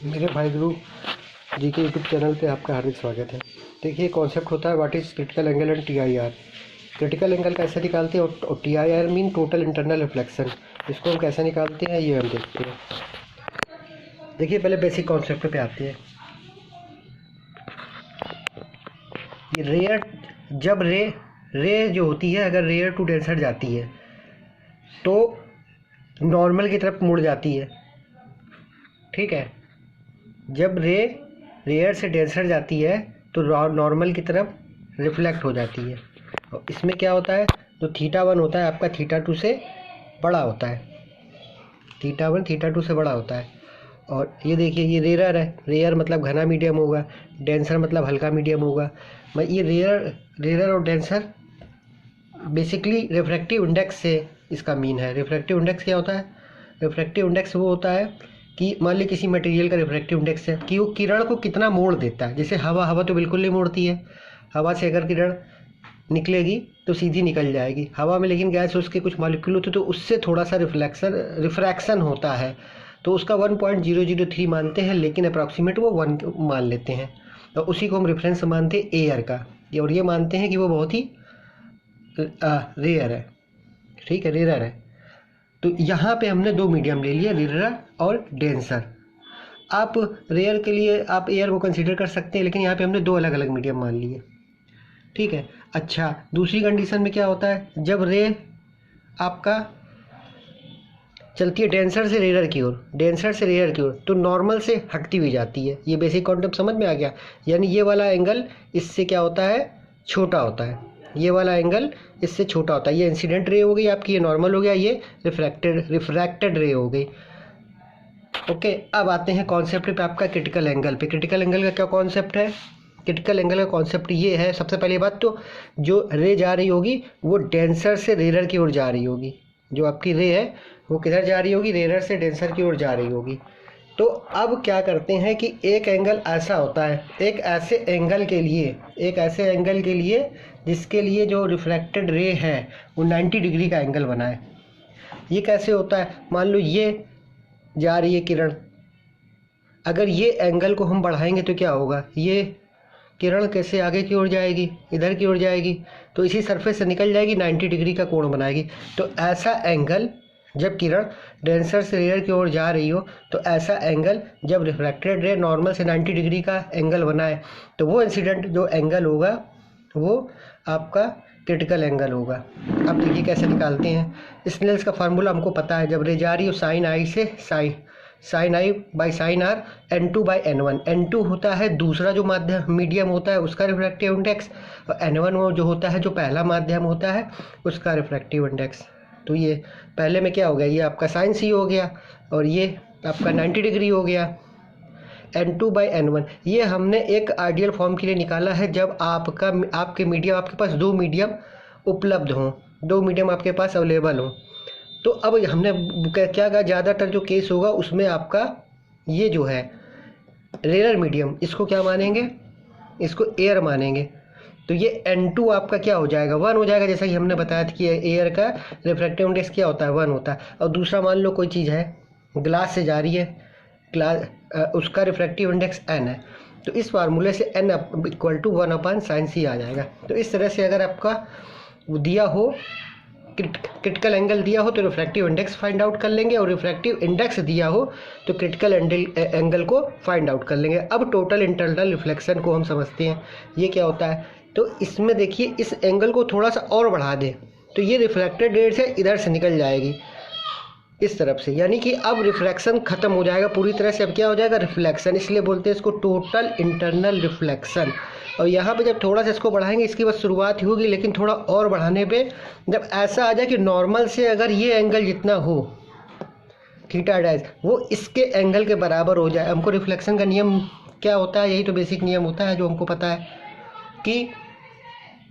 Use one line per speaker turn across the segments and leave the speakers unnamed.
मेरे भाई गुरु जी के यूट्यूब चैनल पे आपका हार्दिक स्वागत है। देखिए, कॉन्सेप्ट होता है what is critical angle and TIR। Critical angle कैसे निकालते हैं और TIR mean total internal reflection, इसको हम कैसे निकालते हैं ये हम देखते हैं। देखिए, पहले बेसिक कॉन्सेप्ट पे आते हैं। ये रेयर, जब रे जो होती है, अगर रेयर टू डेंसर जाती है तो नॉर्मल की तरफ मुड़ जाती है। ठीक है, जब रेयर से डेंसर जाती है तो नॉर्मल की तरफ रिफ्लेक्ट हो जाती है। और इसमें क्या होता है, जो थीटा 1 होता है आपका थीटा 2 से बड़ा होता है। थीटा 1 थीटा 2 से बड़ा होता है। और ये देखिए, ये रेयर है। रेयर मतलब घना मीडियम होगा, डेंसर मतलब हल्का मीडियम होगा। मैं ये रेयर और डेंसर बेसिकली रिफ्रैक्टिव इंडेक्स से इसका मीन है। रिफ्रैक्टिव इंडेक्स क्या होता है? रिफ्रैक्टिव इंडेक्स वो होता है कि मान ली किसी मटेरियल का रिफ्रैक्टिव इंडेक्स है कि वो किरण को कितना मोड़ देता है। जैसे हवा तो बिल्कुल नहीं मोड़ती है। हवा से अगर किरण निकलेगी तो सीधी निकल जाएगी। हवा में लेकिन गैस उसके कुछ मॉलिक्यूल होते तो उससे थोड़ा सा रिफ्रैक्शन होता है, तो उसका 1.003 मानते हैं, लेकिन अप्रॉक्सीमेट वो 1 मान लेते हैं। तो उसी को हम रेफरेंस मानते हैं एयर का, और ये मानते हैं कि वो बहुत ही रेयर है। ठीक है, रेयर है। तो यहाँ पे हमने दो मीडियम ले लिए, रेयर और डेंसर। आप रेयर के लिए आप एयर को कंसीडर कर सकते हैं, लेकिन यहाँ पे हमने दो अलग अलग मीडियम मान लिए। ठीक है। अच्छा, दूसरी कंडीशन में क्या होता है, जब रे आपका चलती है डेंसर से रेयर की ओर, डेंसर से रेयर की ओर, तो नॉर्मल से हटती हुई जाती है। ये बेसिक कॉन्सेप्ट समझ में आ गया। यानी ये वाला एंगल इससे क्या होता है, छोटा होता है। ये वाला एंगल इससे छोटा होता है। ये इंसिडेंट रे हो गई आपकी, ये नॉर्मल हो गया, ये रिफ्रैक्टेड रे हो गई। ओके, अब आते हैं कॉन्सेप्ट पे आपका क्रिटिकल एंगल पे। क्रिटिकल एंगल का क्या कॉन्सेप्ट है? क्रिटिकल एंगल का कॉन्सेप्ट ये है, सबसे पहली बात तो जो रे जा रही होगी वो डेंसर से रेयर की ओर जा रही होगी। जो आपकी रे है वो किधर जा रही होगी, रेयर से डेंसर की ओर जा रही होगी। तो अब क्या करते हैं कि एक एंगल ऐसा होता है, एक ऐसे एंगल के लिए जिसके लिए जो रिफ्रैक्टेड रे है वो 90 डिग्री का एंगल बनाए। ये कैसे होता है? मान लो ये जा रही है किरण, अगर ये एंगल को हम बढ़ाएंगे तो क्या होगा, ये किरण कैसे आगे की ओर जाएगी, इधर की ओर जाएगी, तो इसी सरफेस से निकल जाएगी, 90 डिग्री का कोण बनाएगी। तो ऐसा एंगल जब किरण डेंसर से रेयर की ओर जा रही हो, तो ऐसा एंगल जब रिफ्रैक्टेड रे नॉर्मल से 90 डिग्री का एंगल बनाए, तो वो इंसिडेंट जो एंगल होगा वो आपका क्रिटिकल एंगल होगा। अब देखिए कैसे निकालते हैं। स्नेल्स का फार्मूला हमको पता है, जब रे जा रही हो साइन आई से sine I by sine R N2 by N1। N2 होता है दूसरा जो माध्यम मीडियम होता है उसका रिफ्रैक्टिव इंडेक्स, और N1 वो जो होता है जो पहला माध्यम होता है उसका रिफ्रैक्टिव इंडेक्स। तो ये पहले में क्या हो गया, ये आपका साइन सी हो गया और ये आपका 90 डिग्री हो गया। N2 बाई N1 ये हमने एक आइडियल फॉर्म के लिए निकाला है, जब आपके पास दो मीडियम उपलब्ध हों, दो मीडियम आपके पास अवेलेबल हों। तो अब हमने क्या कहा, ज़्यादातर जो केस होगा उसमें आपका ये जो है रेयर मीडियम, इसको क्या मानेंगे, इसको एयर मानेंगे। तो ये N2 आपका क्या हो जाएगा, 1 हो जाएगा। जैसा कि हमने बताया था कि एयर का रिफ्रैक्टिव इंडेक्स क्या होता है, 1 होता है। और दूसरा मान लो कोई चीज़ है ग्लास से जा रही है, उसका रिफ्रैक्टिव इंडेक्स n है, तो इस फार्मूले से n equal to 1/sin c आ जाएगा। तो इस तरह से अगर आपका दिया हो क्रिटिकल एंगल दिया हो तो रिफ्रैक्टिव इंडेक्स फाइंड आउट कर लेंगे, और रिफ्रैक्टिव इंडेक्स दिया हो तो क्रिटिकल एंगल को फाइंड आउट कर लेंगे। अब टोटल इंटरनल रिफ्लेक्शन को हम समझते हैं, ये क्या होता है। तो इसमें देखिए, इस एंगल को थोड़ा सा और बढ़ा दें तो ये रिफ्रैक्टेड रे से इधर से निकल जाएगी इस तरफ से, यानी कि अब रिफ्लेक्शन खत्म हो जाएगा पूरी तरह से। अब क्या हो जाएगा, रिफ्लेक्शन, इसलिए बोलते हैं इसको टोटल इंटरनल रिफ्लेक्शन। और यहाँ पे जब थोड़ा सा इसको बढ़ाएंगे, इसकी बस शुरुआत ही होगी, लेकिन थोड़ा और बढ़ाने पे जब ऐसा आ जाए कि नॉर्मल से अगर ये एंगल जितना हो थीटा डैश वो इसके एंगल के बराबर हो जाए। हमको रिफ्लेक्शन का नियम क्या होता है, यही तो बेसिक नियम होता है जो हमको पता है कि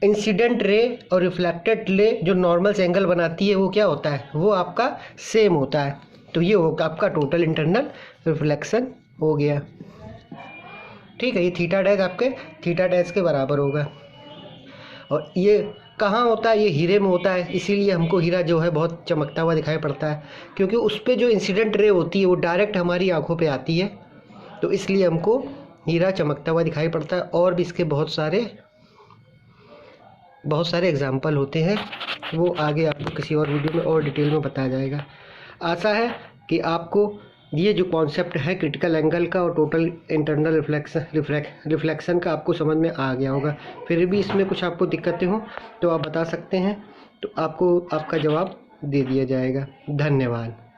इंसिडेंट रे और रिफ्लेक्टेड रे जो नॉर्मल से एंगल बनाती है वो क्या होता है, वो आपका सेम होता है। तो ये होगा आपका टोटल इंटरनल रिफ्लेक्शन हो गया। ठीक है, ये थीटा डैश आपके थीटा डैश के बराबर होगा। और ये कहाँ होता है, ये हीरे में होता है, इसीलिए हमको हीरा जो है बहुत चमकता हुआ दिखाई पड़ता है, क्योंकि उस पर जो इंसिडेंट रे होती है वो डायरेक्ट हमारी आंखों पे आती है, तो इसलिए हमको हीरा चमकता हुआ दिखाई पड़ता है। और भी इसके बहुत सारे एग्जाम्पल होते हैं, वो आगे आपको किसी और वीडियो में और डिटेल में बताया जाएगा। आशा है कि आपको ये जो कॉन्सेप्ट है क्रिटिकल एंगल का और टोटल इंटरनल रिफ्लेक्शन का आपको समझ में आ गया होगा। फिर भी इसमें कुछ आपको दिक्कतें हों तो आप बता सकते हैं, तो आपको आपका जवाब दे दिया जाएगा। धन्यवाद।